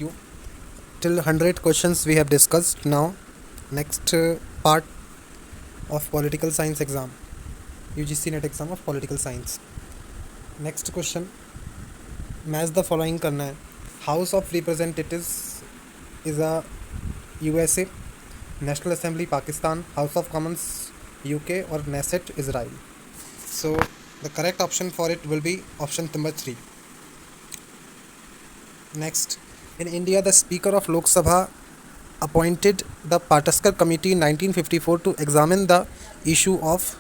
you. Till 100 questions we have discussed. Now, next part of political science exam, UGC NET exam of political science. Next question, match the following करना है. House of representatives is a USA, national assembly Pakistan, house of Commons UK और Knesset Israel. So the correct option for it will be option number 3. Next, in India, the Speaker of Lok Sabha appointed the Pataskar Committee in 1954 to examine the issue of.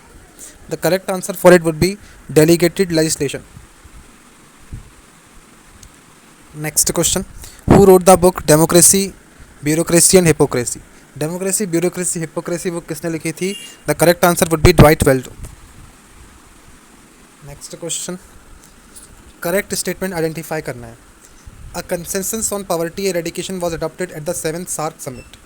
The correct answer for it would be delegated legislation. Next question, who wrote the book Democracy, Bureaucracy and Hypocrisy? Democracy, Bureaucracy, Hypocrisy book किसने लिखी थी? The correct answer would be Dwight Weldo. Next question, correct statement identify करना है. A consensus on poverty eradication was adopted at the 7th SAARC summit.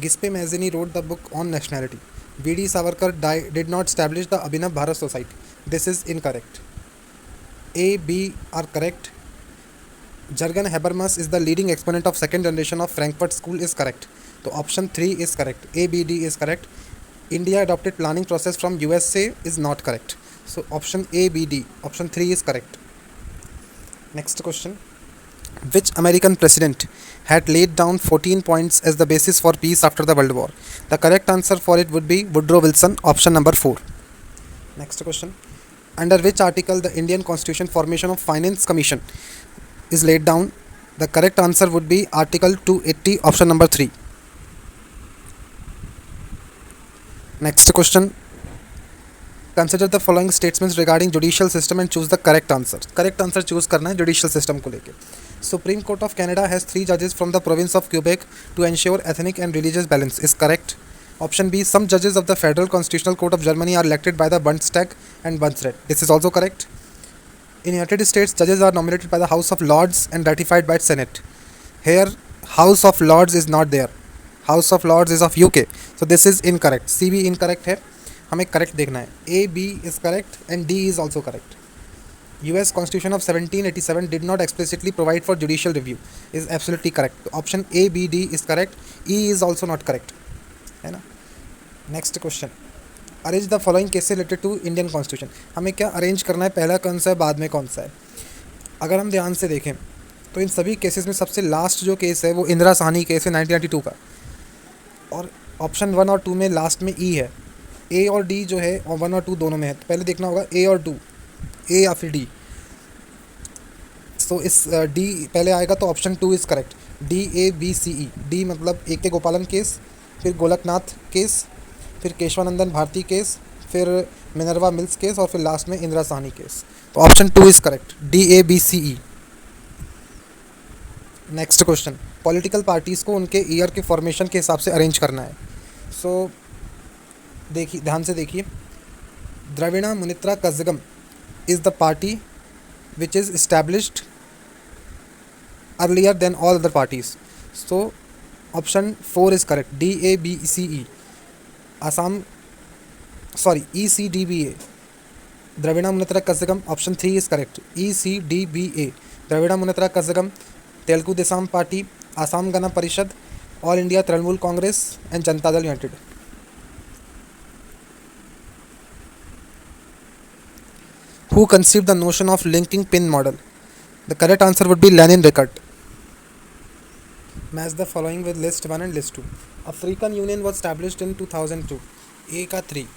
Gispe Mazzini wrote the book on nationality. V.D. Savarkar did not establish the Abhinav Bharat Society. This is incorrect. A, B are correct. Jürgen Habermas is the leading exponent of second generation of Frankfurt School is correct. So option 3 is correct. A, B, D is correct. India adopted planning process from USA is not correct. So option A, B, D. Option 3 is correct. Next question. Which American president had laid down 14 points as the basis for peace after the World War? The correct answer for it would be Woodrow Wilson, option number 4. Next question. Under which article the Indian Constitution formation of Finance Commission is laid down? The correct answer would be Article 280, option number 3. Next question. Consider the following statements regarding judicial system and choose the correct answer. Correct answer choose करना है judicial system को लेके. Supreme Court of Canada has 3 judges from the province of Quebec to ensure ethnic and religious balance is correct. Option B, some judges of the Federal Constitutional Court of Germany are elected by the Bundestag and Bundesrat. This is also correct. In United States, judges are nominated by the House of Lords and ratified by Senate. Here, House of Lords is not there. House of Lords is of UK. So this is incorrect. C भी incorrect है. हमें correct देखना है. A, B is correct and D is also correct. US Constitution of 1787 did not explicitly provide for judicial review is absolutely correct. Option A, B, D is correct. E is also not correct. है ना? Next question. Arrange the following cases related to Indian Constitution. हमें क्या arrange करना है, पहला कौन सा है बाद में कौन सा है. अगर हम ध्यान से देखें तो इन सभी केसेस में सबसे लास्ट जो केस है वो इंदिरा साहनी केस है 1992 का, और ऑप्शन 1 और 2 में लास्ट में ई है. ए और डी जो है और 1 और 2 दोनों में है, तो पहले देखना होगा ए और 2, ए या फिर डी. सो इस डी पहले आएगा तो option 2 is correct. D, A, B, C, E. D मतलब ए के गोपालन केस, फिर गोलकनाथ केस, फिर केशवानंदन भारती केस, फिर मिनर्वा मिल्स केस और फिर लास्ट में इंदिरा साहनी केस. तो option 2 is correct. D, A, B, C, E. Next question. Political parties को उनके ईयर के फॉर्मेशन के हिसाब से अरेंज करना है. सो देखिए, ध्यान से देखिए. Dravid Munnetra Kazhagam is the party which is established earlier than all other parties. So option 4 is correct. D, A, B, C, E. E, C, D, B, A. Dravida Munnetra Kazhagam. Option 3 is correct. E, C, D, B, A. Dravida Munnetra Kazhagam, Telugu Desam Party, Assam Gana Parishad, All India Trinamool Congress and Janata Dal United. Who conceived the notion of linking pin model? The correct answer would be Lenin Rickert. Match the following with list 1 and list 2. African Union was established in 2002. A का 3.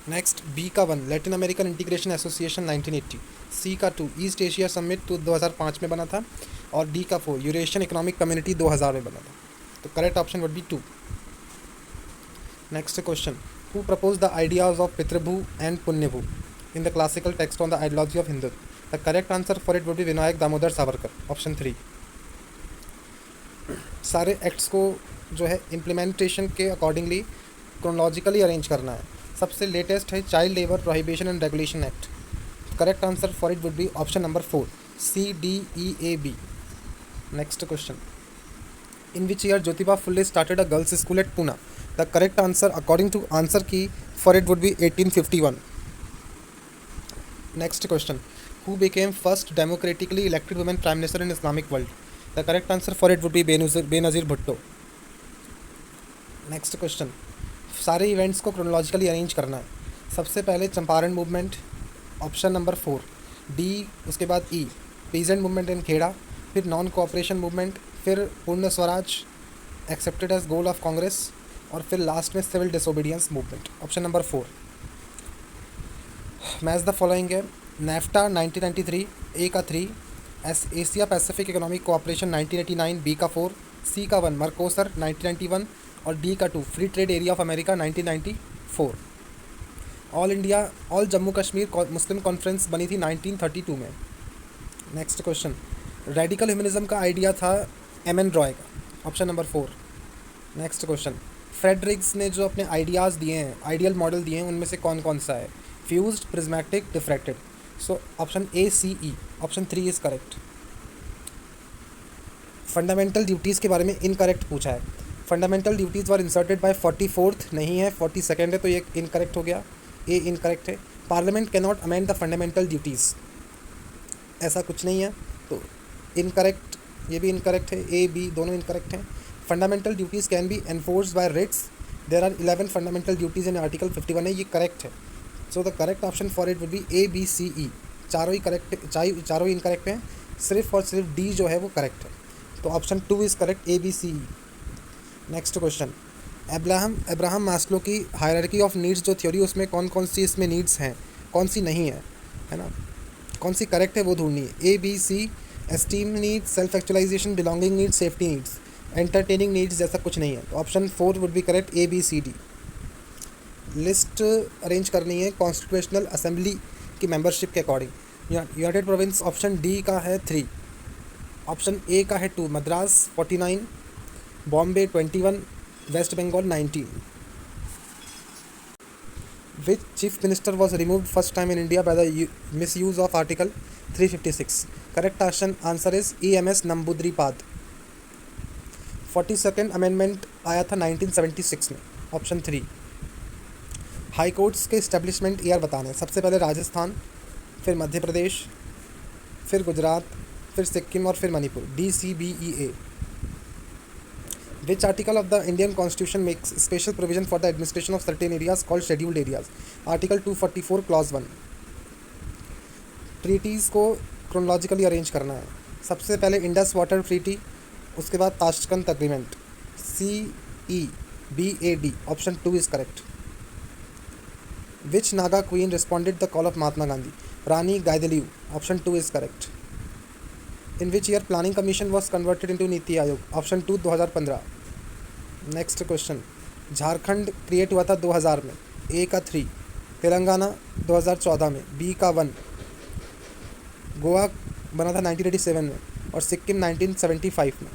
Next, B का 1 Latin American Integration Association 1980. C का 2 East Asia Summit 2005 में बना था, और D का 4 Eurasian Economic Community 2000 में बना था. तो correct option would be 2. Next question. Who proposed the ideas of Pitrabhu and Punyabhu in the classical text on the ideology of Hindu? The correct answer for it would be Vinayak Damodar Savarkar. Option 3. सारे acts को जो है implementation के accordingly chronologically arrange करना है. सबसे latest है child labour prohibition and regulation act. Correct answer for it would be option number 4, C, D, E, A, B. Next question. In which year Jyotiba Phule started a girls school at Poona? The correct answer according to answer key for it would be 1851. Next question. Who became first democratically elected women prime minister in Islamic world? The correct answer for it would be Benazir Bhutto. Next question. सारे events को chronologically arrange करना है. सबसे पहले Champaran movement, option number 4. D, उसके बाद E, peasant movement in Kheda, फिर non cooperation movement, फिर Purna Swaraj accepted as goal of Congress, और फिर लास्ट में civil disobedience movement. Option number 4. Match the following है. नेफ्टा 1993, ए का 3, Asia Pacific economic cooperation 1989, B का 4, सी का 1 मर्कोसर 1991, और डी का 2 free trade area of America 1994. All Jammu Kashmir Muslim conference बनी थी 1932 में. Next question. रेडिकल ह्यूमनिज्म का आइडिया था एम.एन. रॉय का. Option number 4. Next question. Fredericks ने जो अपने आइडियाज़ दिए हैं, आइडियल मॉडल दिए हैं, उनमें से कौन कौन सा है? Fused, prismatic, diffracted. So option A, C, E. Option 3 is correct. Fundamental duties के बारे में इनकरेक्ट पूछा है. Fundamental duties were inserted by 44th नहीं है, 42nd है, तो ये इनकरेक्ट हो गया. ए इनकरेक्ट है. Parliament can not amend the fundamental duties, ऐसा कुछ नहीं है, तो इनकरेक्ट. ये भी इनकरेक्ट है. ए, बी दोनों इनकरेक्ट हैं. Fundamental duties can be enforced by writs. There are 11 fundamental duties in article 51 है, ये करेक्ट है. So the correct option for it would be A, B, C, E. चारों ही करेक्ट, चारों ही incorrect हैं. सिर्फ और सिर्फ डी जो है वो करेक्ट है. तो option 2 is correct, A, B, C, E. Next question. Abraham Maslow की हायरार्की ऑफ नीड्स जो थ्योरी, उसमें कौन कौन सी इसमें नीड्स हैं, कौन सी नहीं है ना, कौन सी करेक्ट है वो ढूंढनी है. A, B, C. Esteem needs, self actualization, belonging needs, safety needs. Entertaining needs जैसा कुछ नहीं है, तो option 4 would be correct, A, B, C, D. List arrange करनी है कॉन्स्टिट्यूशनल असेंबली की मेंबरशिप के according. United provinces option D का है 3, ऑप्शन ए का है 2, Madras 49, Bombay 21, West Bengal 19. Which chief minister was removed first time in India by the misuse of Article 356? Correct answer is E.M.S. Namboodiripad. 42nd amendment आया था 1976 में. Option 3. High courts के establishment year बताने. सबसे पहले राजस्थान, फिर मध्य प्रदेश, फिर गुजरात, फिर सिक्किम, और फिर Manipur. D, C, B, E, A. Which article of the Indian Constitution makes special provision for the administration of certain areas called scheduled areas? Article 244 clause 1. Treaties को क्रोनोलॉजिकली अरेंज करना है. सबसे पहले इंडस वाटर ट्रीटी, उसके बाद Tashkent agreement. C, E, B, A, D. Option 2 is correct. Which Naga queen responded the call of Mahatma Gandhi? Rani Gaidinliu. Option 2 is correct. In which year planning commission was converted into NITI Aayog? Option 2 2015. Next question. Jharkhand create हुआ था 2000 में. ए का 3, तेलंगाना 2014 में, B का 1, गोवा बना था 1987 में, और सिक्किम 1975 में.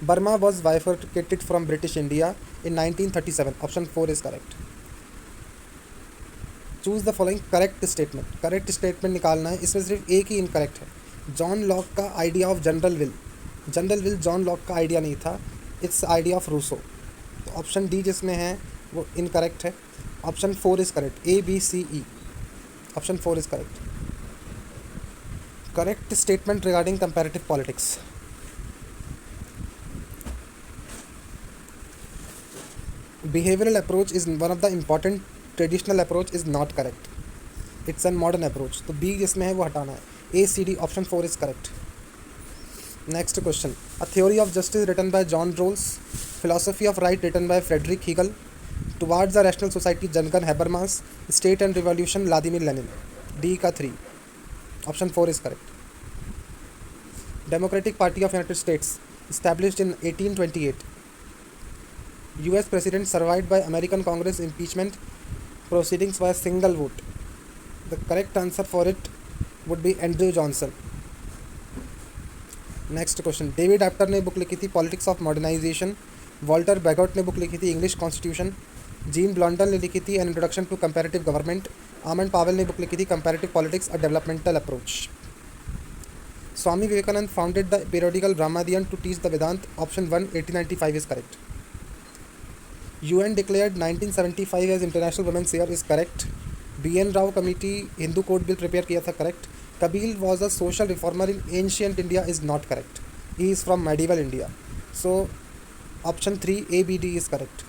Burma was bifurcated from British India in 1937. Option 4 is correct. Choose the following correct statement. Correct statement निकालना है, इसमें सिर्फ एक ही इनकरेक्ट है. जॉन लॉक का idea of general will John Locke का आइडिया नहीं था, इट्स आइडिया ऑफ रूसो. तो ऑप्शन डी जिसमें है वो इनकरेक्ट है. Option 4 is correct, A, B, C, E. Option 4 is correct. Correct statement regarding comparative politics. Behavioral approach is one of the important. Traditional approach is not correct. It's a modern approach. तो B जिसमें है वो हटाना है. A, C, D. Option 4 is correct. Next question. A theory of justice written by John Rawls. Philosophy of right written by Friedrich Hegel. Towards a rational society Jürgen Habermas. State and revolution Vladimir Lenin. D का 3. Option 4 is correct. Democratic Party of United States established in 1828. US president survived by American Congress impeachment proceedings by a single vote. The correct answer for it would be Andrew Johnson. Next question. David Apter ने book लिखी थी politics of modernisation. Walter बैगॉट ने book लिखी थी English constitution. Gene ब्लॉन्डल ने लिखी थी an introduction to comparative government. Almond Powell ने बुक लिखी थी comparative politics a developmental approach. Swami Vivekananda founded the periodical Brahmavadin to teach the Vedanta. Option 1 1895 is correct. UN declared 1975 as international women's year is correct. BN Rao committee Hindu code bill prepare किया था, correct. Kabir was a social reformer in ancient India is not correct. He is from medieval India. So option 3 ABD is correct.